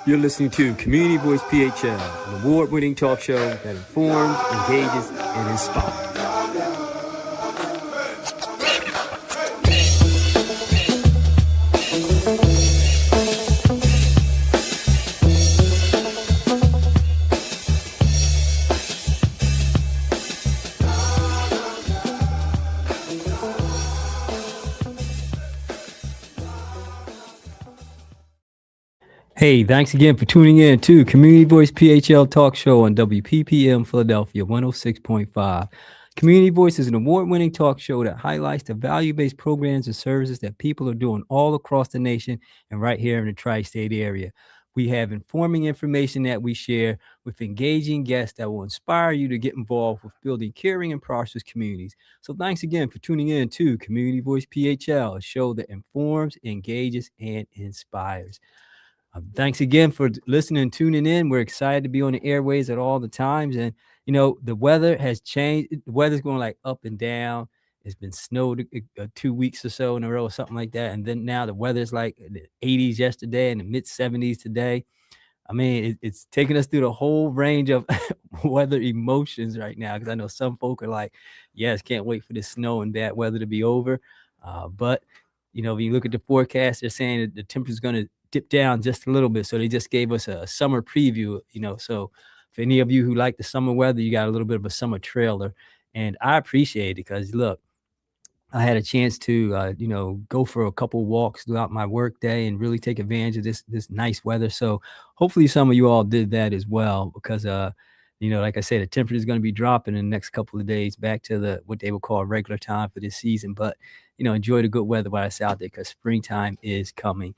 You're listening to Community Voice PHL, an award-winning talk show that informs, engages, and inspires. Hey, thanks again for tuning in to Community Voice PHL Talk Show on WPPM Philadelphia 106.5. Community Voice is an award-winning talk show that highlights the value-based programs and services that people are doing all across the nation and right here in the tri-state area. We have informing information that we share with engaging guests that will inspire you to get involved with building caring and prosperous communities. So thanks again for tuning in to Community Voice PHL, a show that informs, engages, and inspires. Thanks again for listening and tuning in. We're excited to be on the airways at all the times. And, you know, the weather has changed. The weather's going like up and down. It's been snowed 2 weeks or so in a row or something like that. And then now the weather's like in the 80s yesterday and the mid 70s today. I mean, it's taking us through the whole range of weather emotions right now. Because I know some folk are like, yes, can't wait for this snow and bad weather to be over. But, you know, when you look at the forecast, they're saying that the temperature is going to dip down just a little bit. So they just gave us a summer preview, you know. So for any of you who like the summer weather, you got a little bit of a summer trailer. And I appreciate it because, look, I had a chance to, go for a couple walks throughout my work day and really take advantage of this nice weather. So hopefully some of you all did that as well because, like I said, the temperature is going to be dropping in the next couple of days back to what they would call regular time for this season. But, enjoy the good weather while it's out there because springtime is coming.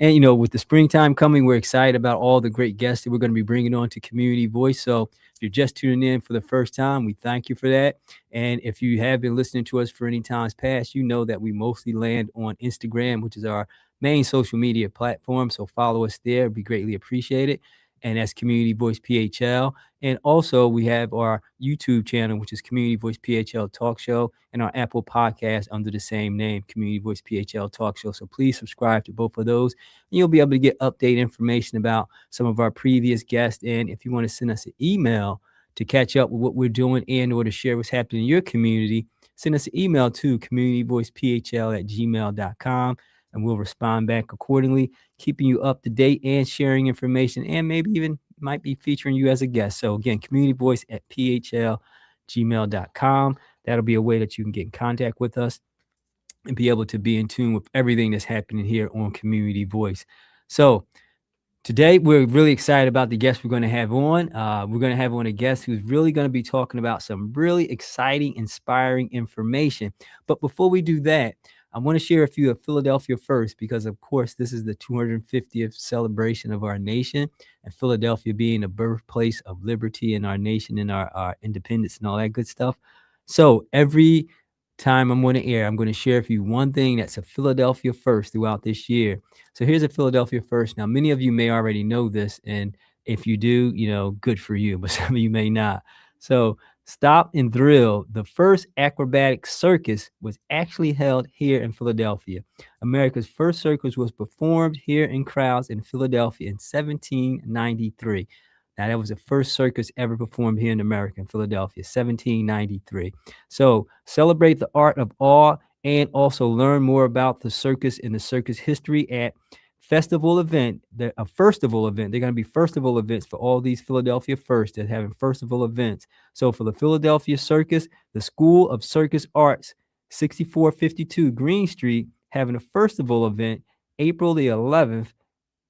And, with the springtime coming, we're excited about all the great guests that we're going to be bringing on to Community Voice. So if you're just tuning in for the first time, we thank you for that. And if you have been listening to us for any times past, you know that we mostly land on Instagram, which is our main social media platform. So follow us there. It'd be greatly appreciated. And that's Community Voice PHL. And also we have our YouTube channel, which is Community Voice PHL Talk Show, and our Apple podcast under the same name, Community Voice PHL Talk Show. So please subscribe to both of those. And you'll be able to get update information about some of our previous guests. And if you want to send us an email to catch up with what we're doing and or to share what's happening in your community, send us an email to communityvoicephl@gmail.com. And we'll respond back accordingly, keeping you up to date and sharing information, and maybe even might be featuring you as a guest. So again, communityvoice@phl@gmail.com. That'll be a way that you can get in contact with us and be able to be in tune with everything that's happening here on Community Voice. So today, we're really excited about the guest we're going to have on. We're going to have on a guest who's really going to be talking about some really exciting, inspiring information. But before we do that, I want to share a few of Philadelphia first, because of course, this is the 250th celebration of our nation, and Philadelphia being the birthplace of liberty in our nation and our independence and all that good stuff. So every time I'm on the air, I'm going to share with you one thing that's a Philadelphia first throughout this year. So here's a Philadelphia first. Now, many of you may already know this, and if you do, good for you, but some of you may not. So Stop and Thrill, the first acrobatic circus, was actually held here in Philadelphia. America's first circus was performed here in crowds in Philadelphia in 1793. Now, that was the first circus ever performed here in America, in Philadelphia, 1793. So celebrate the art of awe and also learn more about the circus and the circus history at Festival event, a Firstival event. They're going to be Firstival events for all these Philadelphia firsts that having Firstival events. So for the Philadelphia Circus, the School of Circus Arts, 6452 Green Street, having a Firstival event April the 11th,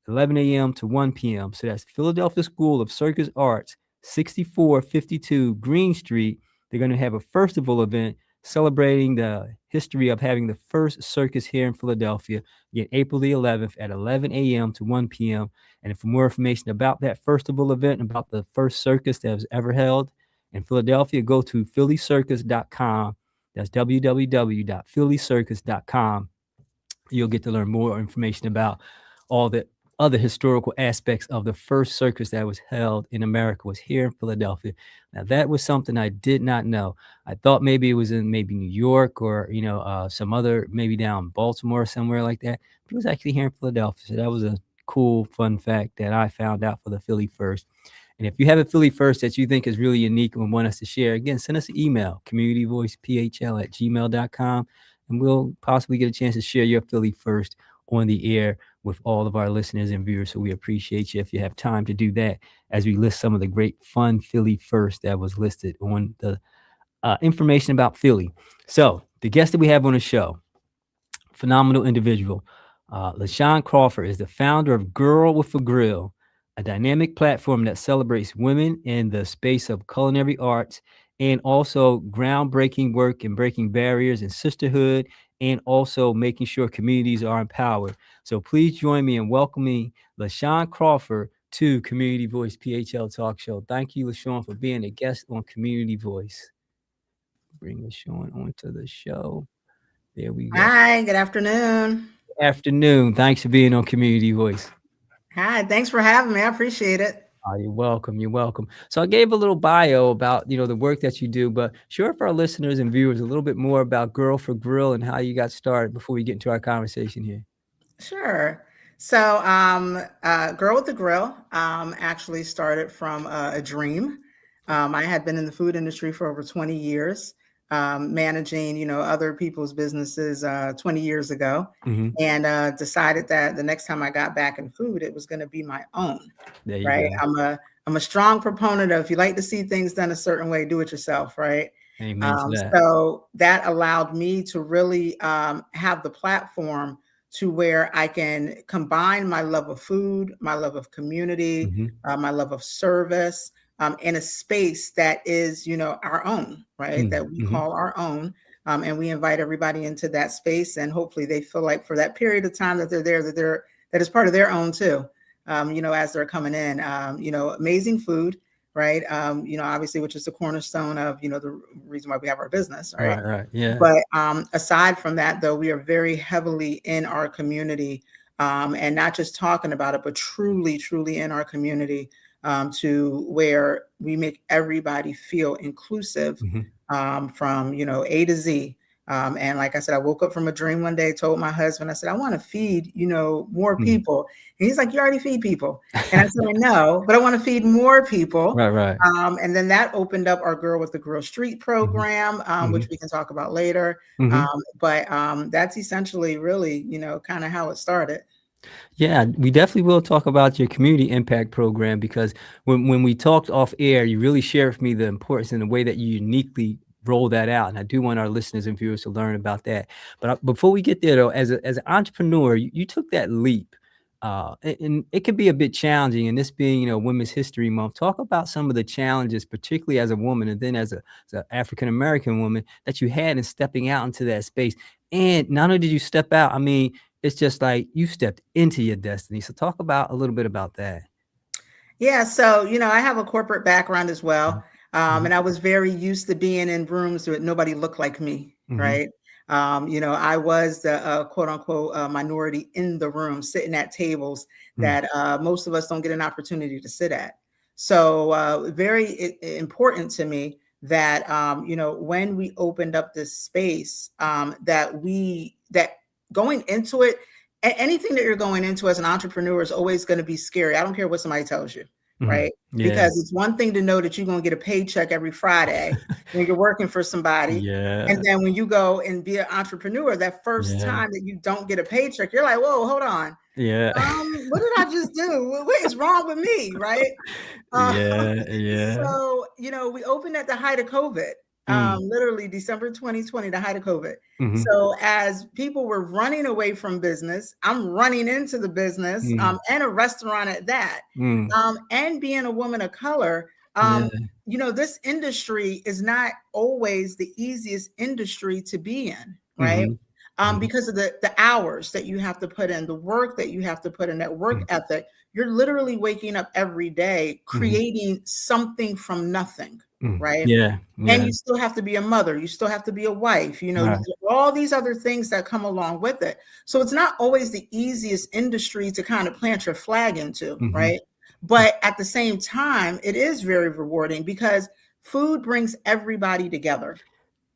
11 a.m. to 1 p.m. So that's Philadelphia School of Circus Arts, 6452 Green Street. They're going to have a Firstival event celebrating the history of having the first circus here in Philadelphia, again, April the 11th at 11 a.m. to 1 p.m. And for more information about that Firstival event, about the first circus that was ever held in Philadelphia, go to phillycircus.com. That's www.phillycircus.com. You'll get to learn more information about all the other historical aspects of the first circus that was held in America was here in Philadelphia. Now, that was something I did not know. I thought maybe it was in maybe New York or, some other, maybe down in Baltimore or somewhere like that. But it was actually here in Philadelphia. So that was a cool fun fact that I found out for the Philly First. And if you have a Philly First that you think is really unique and want us to share, again, send us an email, communityvoicephl@gmail.com, and we'll possibly get a chance to share your Philly First on the air with all of our listeners and viewers. So we appreciate you if you have time to do that as we list some of the great fun Philly First that was listed on the information about Philly. So the guest that we have on the show, phenomenal individual. LaShaun Crawford is the founder of Girl with a Grill, a dynamic platform that celebrates women in the space of culinary arts and also groundbreaking work in breaking barriers and sisterhood and also making sure communities are empowered. So please join me in welcoming LaShaun Crawford to Community Voice PHL Talk Show. Thank you, LaShaun, for being a guest on Community Voice. Bring LaShaun onto the show. There we go. Hi, good afternoon. Afternoon. Thanks for being on Community Voice. Hi, thanks for having me. I appreciate it. Oh, you're welcome. You're welcome. So I gave a little bio about, the work that you do, but share for our listeners and viewers a little bit more about Girl for Grill and how you got started before we get into our conversation here. Sure. So, Girl with the Grill actually started from a dream. I had been in the food industry for over 20 years, managing, other people's businesses 20 years ago, and decided that the next time I got back in food, it was going to be my own. There you Right. go. I'm a strong proponent of, if you like to see things done a certain way, do it yourself. Right. Amen to that. So that allowed me to really have the platform to where I can combine my love of food, my love of community, my love of service, in a space that is, our own, right? That we call our own. And we invite everybody into that space, and hopefully they feel like for that period of time that they're there, that is part of their own too. As they're coming in, amazing food, right? Obviously, which is the cornerstone of, the reason why we have our business, right? Right. Yeah. But aside from that, though, we are very heavily in our community, and not just talking about it, but truly, truly in our community, to where we make everybody feel inclusive, from, A to Z. And like I said, I woke up from a dream one day, told my husband, I said, I want to feed, more people. And he's like, you already feed people. And I said, I know, but I want to feed more people. Right. And then that opened up our Girl with the Grill Street program, which we can talk about later. But that's essentially really, kind of how it started. Yeah, we definitely will talk about your community impact program, because when we talked off air, you really shared with me the importance and the way that you uniquely roll that out. And I do want our listeners and viewers to learn about that. But before we get there, though, as an entrepreneur, you took that leap. And it could be a bit challenging. And this being, Women's History Month, talk about some of the challenges, particularly as a woman and then as an African-American woman, that you had in stepping out into that space. And not only did you step out, I mean, it's just like you stepped into your destiny. So talk about a little bit about that. Yeah. So, I have a corporate background as well. And I was very used to being in rooms where nobody looked like me. Right. I was the quote unquote minority in the room, sitting at tables that most of us don't get an opportunity to sit at. So very important to me that, when we opened up this space, that going into it, anything that you're going into as an entrepreneur is always going to be scary. I don't care what somebody tells you. Right. Yeah. Because it's one thing to know that you're going to get a paycheck every Friday when you're working for somebody. Yeah. And then when you go and be an entrepreneur, that first time that you don't get a paycheck, you're like, whoa, hold on. Yeah. What did I just do? What is wrong with me? Right. Yeah. So, we opened at the height of COVID. Literally December 2020, the height of COVID. So as people were running away from business, I'm running into the business, and a restaurant at that, and being a woman of color, this industry is not always the easiest industry to be in, right? Because of the hours that you have to put in, the work that you have to put in, that work ethic. You're literally waking up every day, creating something from nothing. Right. Yeah. And you still have to be a mother. You still have to be a wife, all these other things that come along with it. So it's not always the easiest industry to kind of plant your flag into. Right. But at the same time, it is very rewarding because food brings everybody together.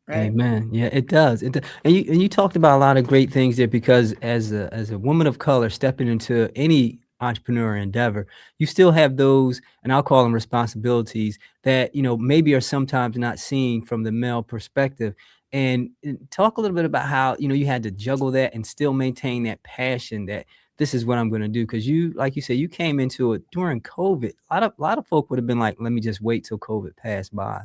Right. Amen. Yeah, it does. And you talked about a lot of great things there, because as a woman of color stepping into any entrepreneur endeavor, you still have those, and I'll call them responsibilities that, maybe are sometimes not seen from the male perspective. And talk a little bit about how, you had to juggle that and still maintain that passion that this is what I'm going to do. Cause you, like you said, you came into it during COVID. A lot of folk would have been like, let me just wait till COVID passed by.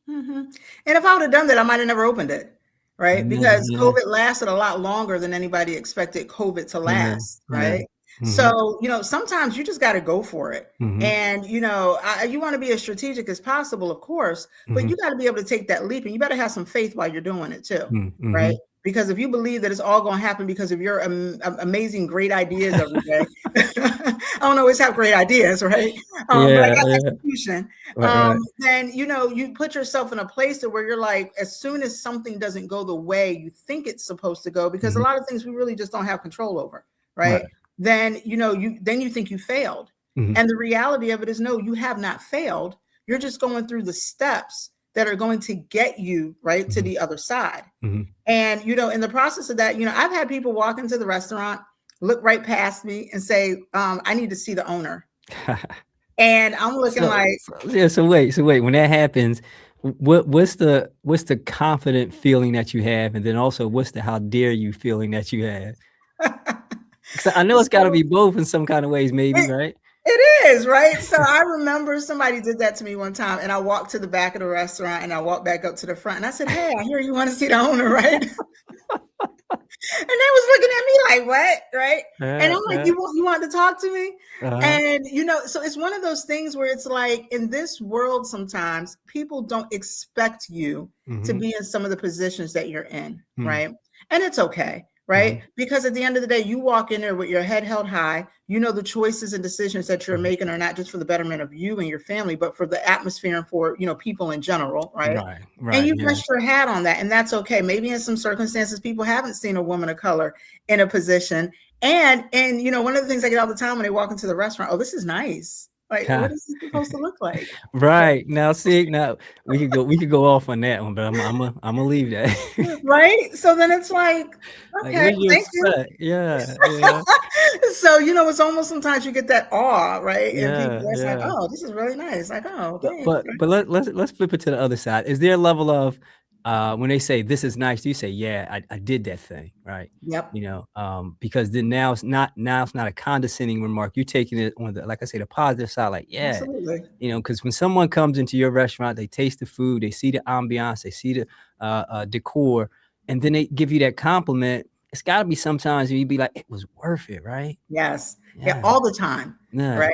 Mm-hmm. And if I would have done that, I might have never opened it. Right. Because Yeah. COVID lasted a lot longer than anybody expected COVID to last. Yeah. Right. Mm-hmm. So, sometimes you just got to go for it. Mm-hmm. And, you want to be as strategic as possible, of course, but you got to be able to take that leap, and you better have some faith while you're doing it too. Mm-hmm. Right. Because if you believe that it's all going to happen because of your amazing, great ideas every day, I don't always have great ideas, right? But I got execution. Right. Then, you put yourself in a place to where you're like, as soon as something doesn't go the way you think it's supposed to go, because a lot of things we really just don't have control over, right? Then, you think you failed. And the reality of it is, no, you have not failed. You're just going through the steps that are going to get you right to the other side. And, in the process of that, I've had people walk into the restaurant, look right past me and say, I need to see the owner. And I'm looking So wait, when that happens, what's the confident feeling that you have? And then also what's the how dare you feeling that you have? Because I know it's got to be both in some kind of ways, maybe, right? It is, right? So I remember somebody did that to me one time, and I walked to the back of the restaurant and I walked back up to the front and I said, hey, I hear you want to see the owner, right? And they was looking at me like, what? Right? And I'm like, you want to talk to me? And, so it's one of those things where it's like, in this world, sometimes people don't expect you to be in some of the positions that you're in, right? And it's okay. Right? Because at the end of the day, you walk in there with your head held high. The choices and decisions that you're making are not just for the betterment of you and your family, but for the atmosphere and for, people in general. Right. And you rest your hat on that. And that's okay. Maybe in some circumstances, people haven't seen a woman of color in a position. And one of the things I get all the time when they walk into the restaurant, oh, this is nice. Like, what is it supposed to look like? Right. Now, we could go off on that one, but I'm gonna leave that. Right. So then it's like, okay, thank you. Yeah. So, it's almost sometimes you get that awe, right? And people are like, oh, this is really nice. Like, oh, thanks. But let's flip it to the other side. Is there a level of when they say this is nice, do you say, yeah, I did that thing, right? Yep. Because then now it's not a condescending remark. You're taking it on the positive side, like, yeah, absolutely. Because when someone comes into your restaurant, they taste the food, they see the ambiance, they see the decor, and then they give you that compliment. It's got to be sometimes you'd be like, it was worth it, right? Yes. Yeah, all the time, right?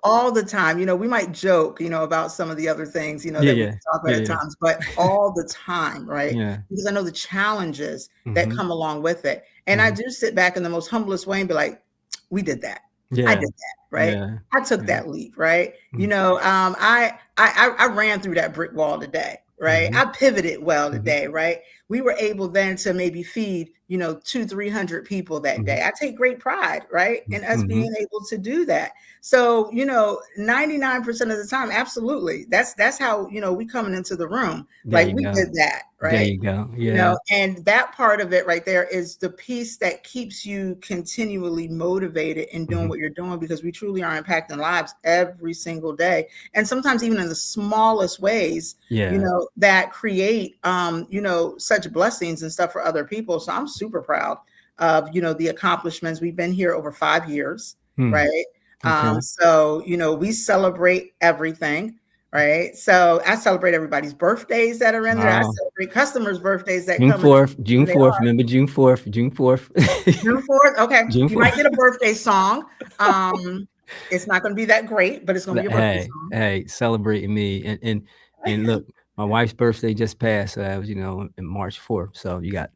All the time, we might joke, about some of the other things, that we talk about at times, but all the time, right? Because I know the challenges that come along with it. And I do sit back in the most humblest way and be like, we did that. I did that, right? I took that leap, right? I ran through that brick wall today, right? I pivoted well today, right? We were able then to maybe feed, 200-300 people that day. I take great pride, right? In us being able to do that. So, 99% of the time, absolutely. That's how, we coming into the room. Like we did that, right? There you go. Yeah. And that part of it right there is the piece that keeps you continually motivated in doing what you're doing, because we truly are impacting lives every single day. And sometimes even in the smallest ways, that create, such blessings and stuff for other people. So I'm super proud of, the accomplishments. We've been here over 5 years, right? Okay. So, we celebrate everything, right? So I celebrate everybody's birthdays that are in there. I celebrate customers' birthdays that June come 4th, June 4th. Remember June 4th, June 4th. June 4th. Okay. You might get a birthday song. It's not going to be that great, but it's going to be a birthday song. Hey, celebrating me. And look, my wife's birthday just passed. So that was, in March 4th. So you got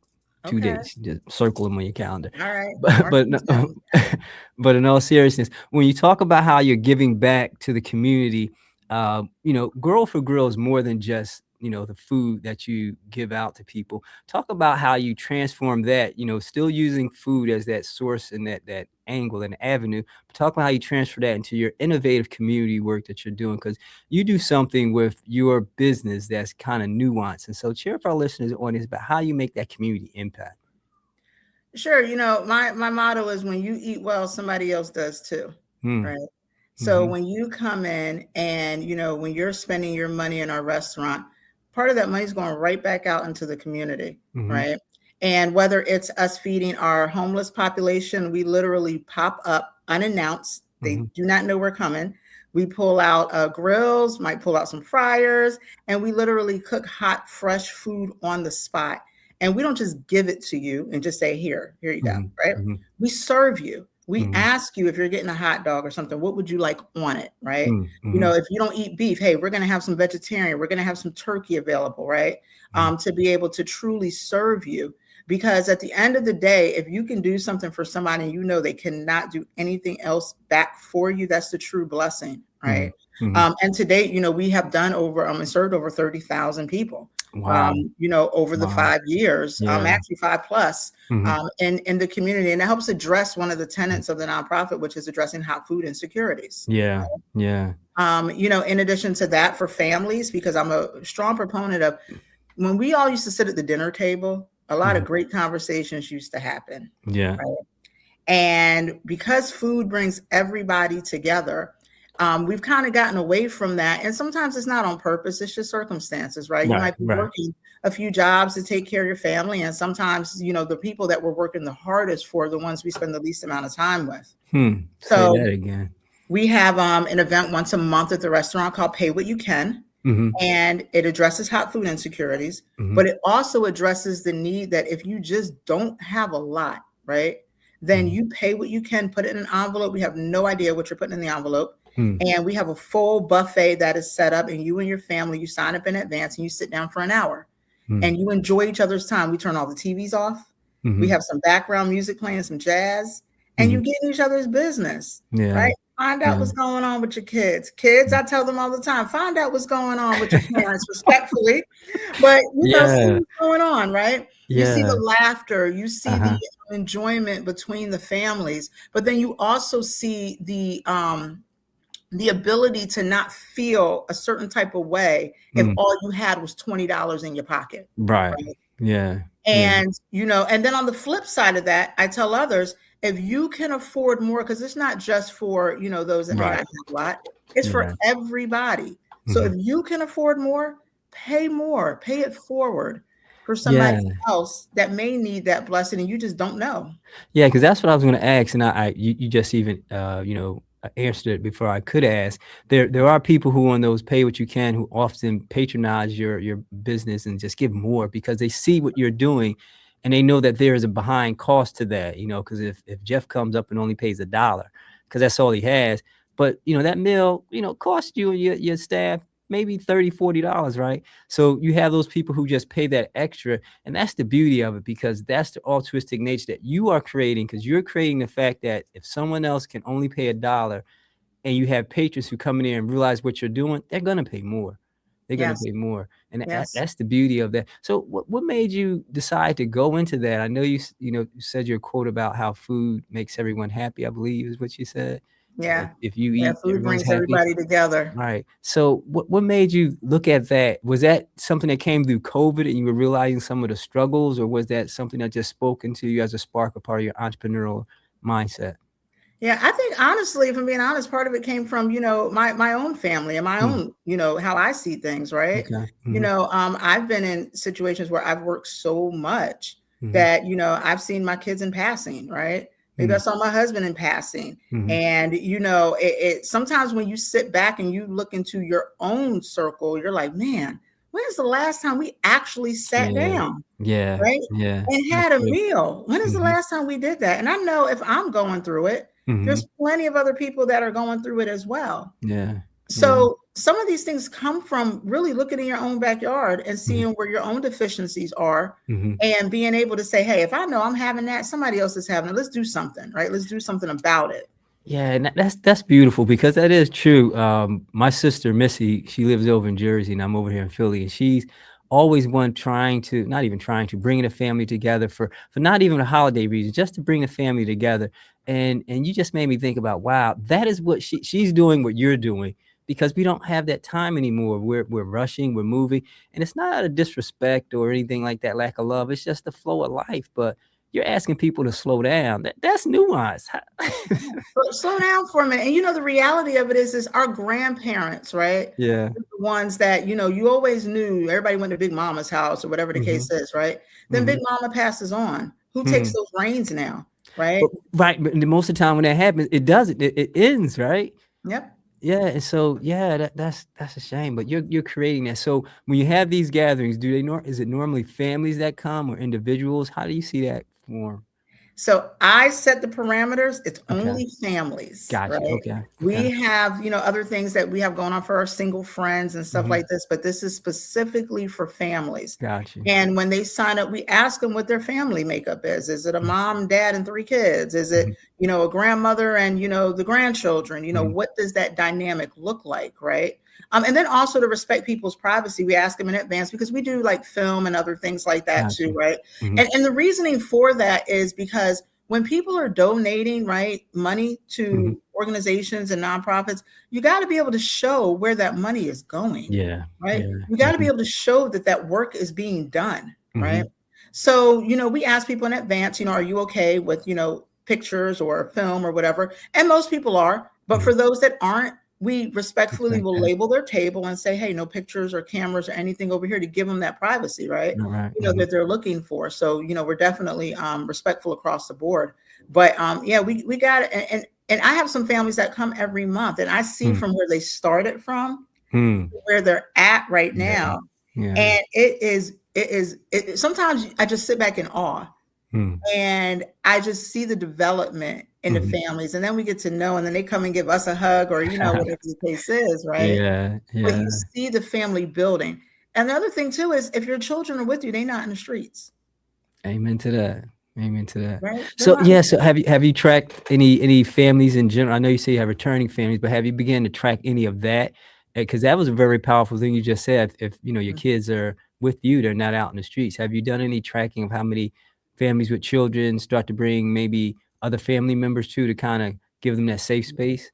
2 days. Just circle them on your calendar. All right. But in all seriousness, when you talk about how you're giving back to the community, Girl for Grill is more than just, the food that you give out to people. Talk about how you transform that, still using food as that source and that angle and avenue, but talk about how you transfer that into your innovative community work that you're doing, because you do something with your business that's kind of nuanced. And so share with our listeners and audience about how you make that community impact. Sure. My motto is when you eat well, somebody else does too. Right. So when you come in and, when you're spending your money in our restaurant, part of that money is going right back out into the community. Right. And whether it's us feeding our homeless population, we literally pop up unannounced. They do not know we're coming. We pull out grills, might pull out some fryers, and we literally cook hot, fresh food on the spot. And we don't just give it to you and just say, here you go, right? We serve you. We ask you if you're getting a hot dog or something, what would you like on it, right? If you don't eat beef, hey, we're going to have some vegetarian. We're going to have some turkey available, right? To be able to truly serve you. Because at the end of the day, if you can do something for somebody and they cannot do anything else back for you, that's the true blessing, right? And to date, we have done and served over 30,000 people. Wow. Over the 5 years, actually 5+, in the community. And it helps address one of the tenets of the nonprofit, which is addressing hot food insecurities. Yeah. Yeah. In addition to that, for families, because I'm a strong proponent of when we all used to sit at the dinner table, a lot of great conversations used to happen. Yeah. Right? And because food brings everybody together, we've kind of gotten away from that. And sometimes it's not on purpose. It's just circumstances, right? You might be working a few jobs to take care of your family. And sometimes, the people that we're working the hardest for are the ones we spend the least amount of time with. So say that again. We have an event once a month at the restaurant called Pay What You Can. And it addresses hot food insecurities, but it also addresses the need that if you just don't have a lot, right, then you pay what you can, put it in an envelope. We have no idea what you're putting in the envelope. And we have a full buffet that is set up, and you and your family, you sign up in advance and you sit down for an hour and you enjoy each other's time. We turn all the TVs off. We have some background music playing, some jazz, and you get in each other's business, right? Find out what's going on with your kids. Kids, I tell them all the time, find out what's going on with your parents respectfully, but see what's going on, right? You see the laughter, you see the enjoyment between the families, but then you also see the ability to not feel a certain type of way if all you had was $20 in your pocket. Right. Yeah. And, and then on the flip side of that, I tell others, if you can afford more, because it's not just for, those that may not have a lot, it's for everybody. So if you can afford more, pay it forward for somebody else that may need that blessing and you just don't know. Yeah, because that's what I was going to ask. And you just even, answered it before I could ask. There are people who on those Pay What You Can who often patronize your business and just give more because they see what you're doing. And they know that there is a behind cost to that, because if Jeff comes up and only pays $1, because that's all he has, but that meal, costs you and your staff maybe $30, $40, right? So you have those people who just pay that extra, and that's the beauty of it, because that's the altruistic nature that you are creating, because you're creating the fact that if someone else can only pay $1, and you have patrons who come in there and realize what you're doing, they're gonna pay more. They're going to pay more. And that's the beauty of that. So what made you decide to go into that? I know you said your quote about how food makes everyone happy, I believe is what you said. Yeah. If you eat, food brings everybody together. Right. So what made you look at that? Was that something that came through COVID and you were realizing some of the struggles, or was that something that just spoke into you as a spark, a part of your entrepreneurial mindset? Yeah, I think honestly, if I'm being honest, part of it came from, my own family and my own, how I see things, right? Okay. I've been in situations where I've worked so much that, I've seen my kids in passing, right? Maybe I saw my husband in passing. And, it sometimes when you sit back and you look into your own circle, you're like, man, when's the last time we actually sat down? Yeah. Right. Yeah. And had a meal? When is the last time we did that? And I know if I'm going through it, there's plenty of other people that are going through it as well. Yeah. So some of these things come from really looking in your own backyard and seeing where your own deficiencies are and being able to say, hey, if I know I'm having that, somebody else is having it. Let's do something, right? Let's do something about it. Yeah, and that's beautiful, because that is true. My sister Missy, she lives over in Jersey and I'm over here in Philly, and she's always one not even trying to bring the family together for not even a holiday reason, just to bring the family together. And you just made me think about, wow, that is what she's doing, what you're doing, because we don't have that time anymore. We're rushing, we're moving, and it's not out of disrespect or anything like that, lack of love. It's just the flow of life. But you're asking people to slow down. That's nuance. Slow down for a minute. And the reality of it is our grandparents, right? Yeah. The ones that, you always knew everybody went to Big Mama's house or whatever the case is, right? Then Big Mama passes on. Who takes those reins now? Right. But most of the time when that happens, it doesn't. It ends, right? Yep. Yeah. And so, yeah, that's a shame. But you're creating that. So when you have these gatherings, is it normally families that come or individuals? How do you see that form? So I set the parameters. It's only families. Gotcha. Right? Okay. We have, other things that we have going on for our single friends and stuff like this, but this is specifically for families. Gotcha. And when they sign up, we ask them what their family makeup is. Is it a mom, dad, and 3 kids? Is it, a grandmother and, the grandchildren? What does that dynamic look like, right? And then also to respect people's privacy, we ask them in advance because we do like film and other things like that too, right? And the reasoning for that is because when people are donating, right, money to organizations and nonprofits, you got to be able to show where that money is going. Yeah. Right. Yeah. You got to be able to show that work is being done. Right. So, we ask people in advance, are you okay with, pictures or film or whatever? And most people are. But for those that aren't, we respectfully will label their table and say, hey, no pictures or cameras or anything over here to give them that privacy, right? That they're looking for. So, we're definitely respectful across the board. But yeah, we got it. And I have some families that come every month and I see from where they started from, where they're at right now. Yeah. And it is sometimes I just sit back in awe. And I just see the development in the families, and then we get to know, and then they come and give us a hug or, whatever the case is, right? Yeah. But you see the family building. And the other thing too is if your children are with you, they're not in the streets. Amen to that. Amen to that. Right? So so have you tracked any families in general? I know you say you have returning families, but have you begun to track any of that? Because that was a very powerful thing you just said. If your kids are with you, they're not out in the streets. Have you done any tracking of how many families with children start to bring maybe other family members too, to kind of give them that safe space?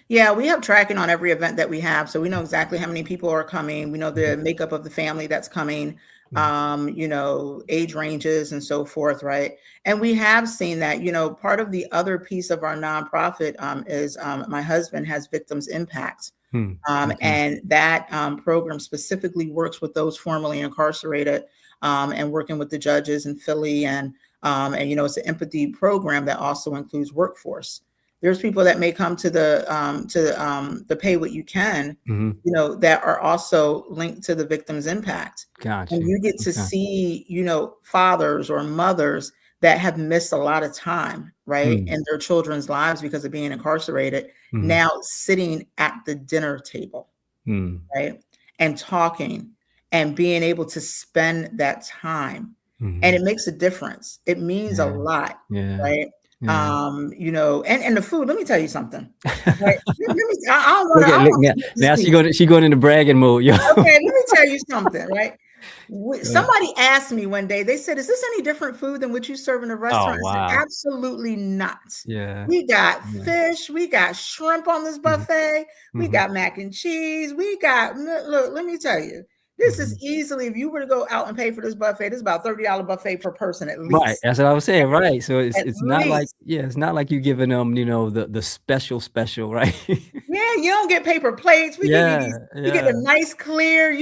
Yeah, we have tracking on every event that we have. So we know exactly how many people are coming. We know the makeup of the family that's coming, age ranges and so forth, right? And we have seen that, part of the other piece of our nonprofit is my husband has Victims Impact. And that program specifically works with those formerly incarcerated and working with the judges in Philly and it's an empathy program that also includes workforce. There's people that may come to the Pay What You Can, that are also linked to the Victims Impact. Gotcha. And you get to see, fathers or mothers that have missed a lot of time, right, in their children's lives because of being incarcerated, now sitting at the dinner table, right, and talking and being able to spend that time. And it makes a difference. It means a lot, right? Yeah. And the food, let me tell you something. Right? Now she going into bragging mode. Yo. Okay, let me tell you something, right? Somebody asked me one day, they said, is this any different food than what you serve in a restaurant? Oh, wow. I said, absolutely not. Yeah. We got fish, we got shrimp on this buffet, we got mac and cheese, we got, look, let me tell you. This is easily, if you were to go out and pay for this buffet, this is about $30 buffet per person at least. Right, that's what I was saying. Right, so it's not like it's not like you giving them the special, right? Yeah, you don't get paper plates. We get a nice clear,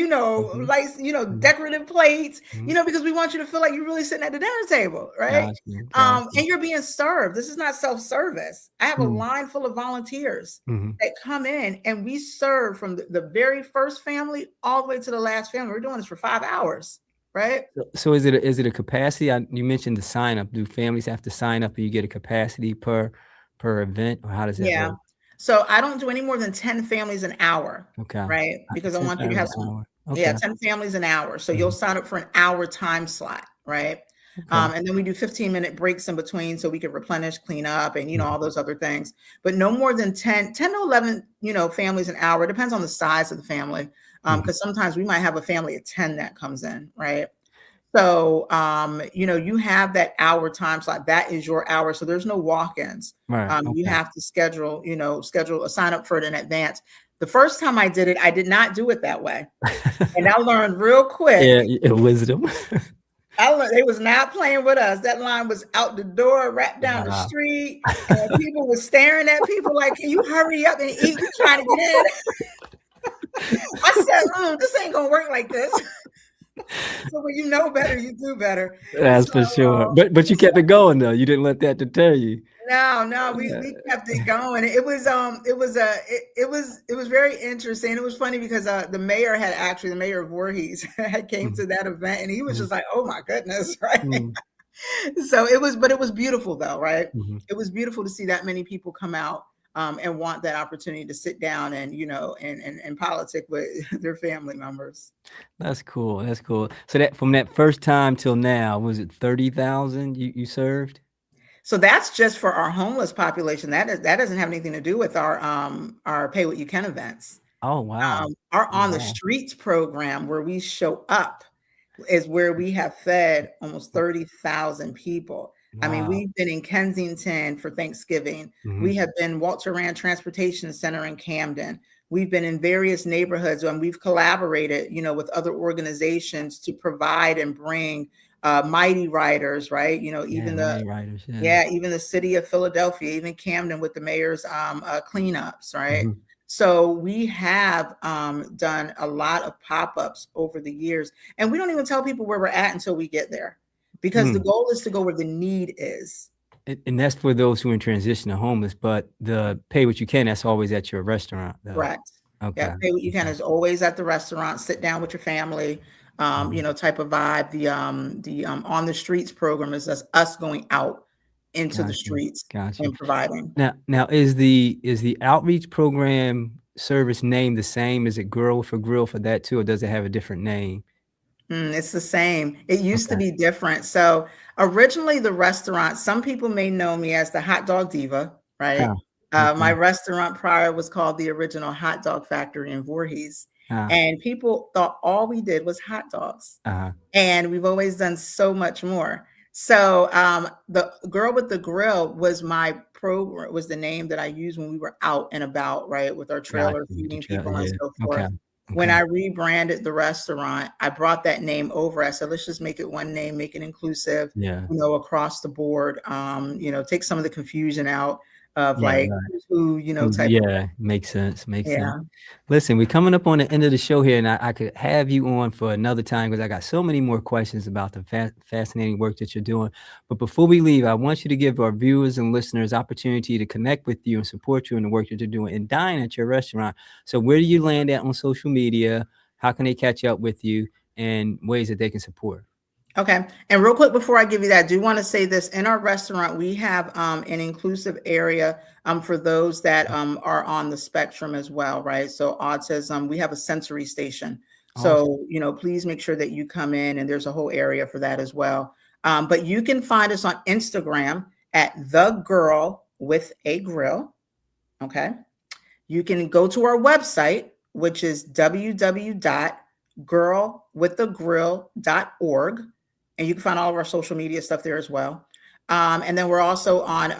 nice, decorative plates, because we want you to feel like you're really sitting at the dinner table, right? Gotcha. And you're being served. This is not self-service. I have a line full of volunteers that come in, and we serve from the very first family all the way to the last family. We're doing this for 5 hours, right? So is it a capacity? You mentioned the sign up. Do families have to sign up and you get a capacity per event, or how does that work? So I don't do any more than 10 families an hour. Okay. Right. Because I want you to have 10 families an hour. So you'll sign up for an hour time slot, right? Okay. And then we do 15-minute breaks in between so we can replenish, clean up, and all those other things. But no more than 10 to 11, families an hour. It depends on the size of the family. Because sometimes we might have a family of 10 that comes in, right? So, you have that hour time slot. That is your hour. So there's no walk-ins. Right. You have to schedule a sign up for it in advance. The first time I did it, I did not do it that way. And I learned real quick. Yeah, wisdom. They was not playing with us. That line was out the door, wrapped down the street, and people were staring at people like, "Can you hurry up and eat? We're trying to get in." I said, "This ain't gonna work like this." So when you know better, you do better. That's for sure. But you kept it going though. You didn't let that deter you. No, we kept it going. It was very interesting. It was funny because the mayor of Voorhees had came to that event, and he was just like, "Oh my goodness," right? So it was beautiful though, right? It was beautiful to see that many people come out and want that opportunity to sit down and, and politic with their family members. That's cool. That's cool. So that from that first time till now, was it 30,000 you served? So that's just for our homeless population. That doesn't have anything to do with our Pay What You Can events. Oh, wow. Our On the Streets program, where we show up, is where we have fed almost 30,000 people. Wow. I mean, we've been in Kensington for Thanksgiving. We have been Walter Rand Transportation Center in Camden. We've been in various neighborhoods, and we've collaborated, with other organizations to provide and bring mighty riders, right? Even riders, even the city of Philadelphia, even Camden with the mayor's cleanups, right? So we have done a lot of pop-ups over the years, and we don't even tell people where we're at until we get there, because the goal is to go where the need is. And that's for those who are in transition to homeless, but the Pay What You Can, that's always at your restaurant, though. Correct. Okay. Yeah, Pay What You Can is always at the restaurant. Sit down with your family. Type of vibe. The On the Streets program is us going out into the streets and providing. Now is the outreach program service name the same? Is it Girl for Grill for that too, or does it have a different name? It's the same. It used to be different. So originally the restaurant, some people may know me as the Hot Dog Diva, right? My restaurant prior was called the Original Hot Dog Factory in Voorhees. And people thought all we did was hot dogs. And we've always done so much more. So the Girl with the Grill was my program, was the name that I used when we were out and about, right, with our trailer, feeding people and so forth. When I rebranded the restaurant, I brought that name over. I said, let's just make it one name, make it inclusive, across the board, take some of the confusion out of who, type of. Makes sense. Listen, we're coming up on the end of the show here, and I could have you on for another time because I got so many more questions about the fascinating work that you're doing. But before we leave, I want you to give our viewers and listeners opportunity to connect with you and support you in the work that you're doing and dine at your restaurant. So where do you land at on social media? How can they catch up with you, and ways that they can support? Okay. And real quick, before I give you that, I do want to say this. In our restaurant, we have an inclusive area for those that are on the spectrum as well, right? So autism, we have a sensory station. So, please make sure that you come in, and there's a whole area for that as well. But you can find us on Instagram at The Girl with a Grill. Okay. You can go to our website, which is www.girlwiththegrill.org. And you can find all of our social media stuff there as well. And then we're also on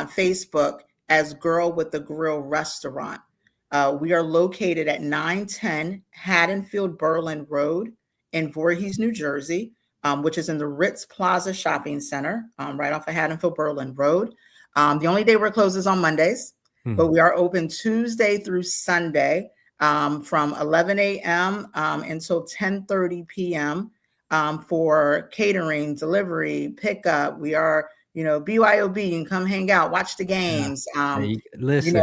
Facebook as Girl with the Grill Restaurant. We are located at 910 Haddonfield Berlin Road in Voorhees, New Jersey, which is in the Ritz Plaza Shopping Center, right off of Haddonfield Berlin Road. The only day we're closed is on Mondays, but we are open Tuesday through Sunday from 11 a.m. Until 10:30 p.m. For catering, delivery, pickup. We are, BYOB. You can come hang out, watch the games. Listen,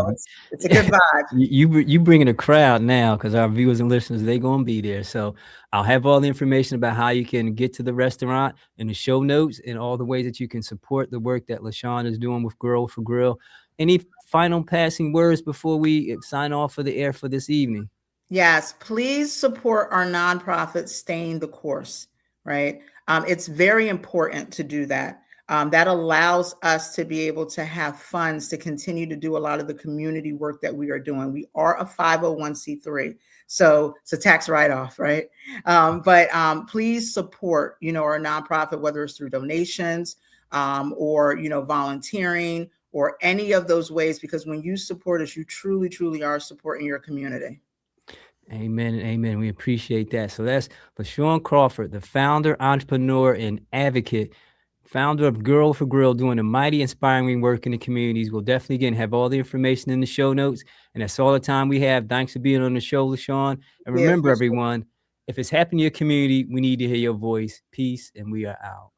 it's a good vibe. You bringing a crowd now, because our viewers and listeners, they're going to be there. So I'll have all the information about how you can get to the restaurant in the show notes, and all the ways that you can support the work that LaShaun is doing with Girl for Grill. Any final passing words before we sign off for the air for this evening? Yes, please support our nonprofit, Staying the Course. Right. It's very important to do that. That allows us to be able to have funds to continue to do a lot of the community work that we are doing. We are a 501c3, so it's a tax write-off, right? But please support, our nonprofit, whether it's through donations or, volunteering or any of those ways, because when you support us, you truly, truly are supporting your community. Amen and amen. We appreciate that. So that's LaShaun Crawford, the founder, entrepreneur, and advocate, founder of Girl for Grill, doing a mighty inspiring work in the communities. We'll definitely, again, have all the information in the show notes. And that's all the time we have. Thanks for being on the show, LaShaun. And remember, everyone, if it's happening in your community, we need to hear your voice. Peace, and we are out.